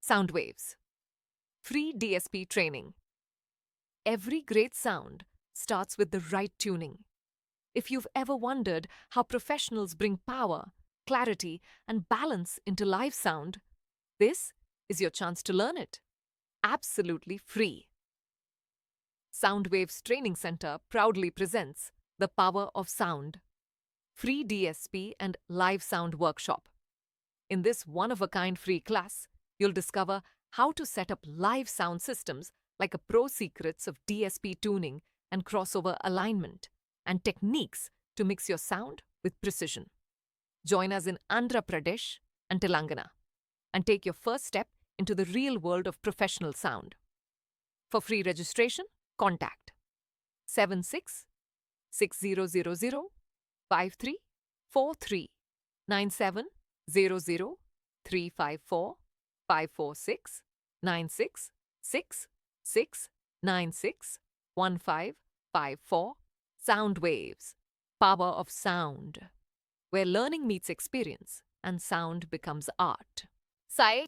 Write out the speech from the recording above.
Sound waves. Free DSP training. Every great sound starts with the right tuning. If you've ever wondered how professionals bring power, clarity, and balance into live sound, this is your chance to learn it. Absolutely free. Soundwaves Training Center proudly presents The Power of Sound, free DSP and live sound workshop. In this one-of-a-kind free class, you'll discover how to set up live sound systems like a pro secrets of DSP tuning and crossover alignment, and techniques to mix your sound with precision. Join us in Andhra Pradesh and Telangana and take your first step into the real world of professional sound. For free registration, contact 76 6000 5343 9700 354 546 96 6 96 1554. Sound Waves, Power of Sound, where learning meets experience and sound becomes art. Sai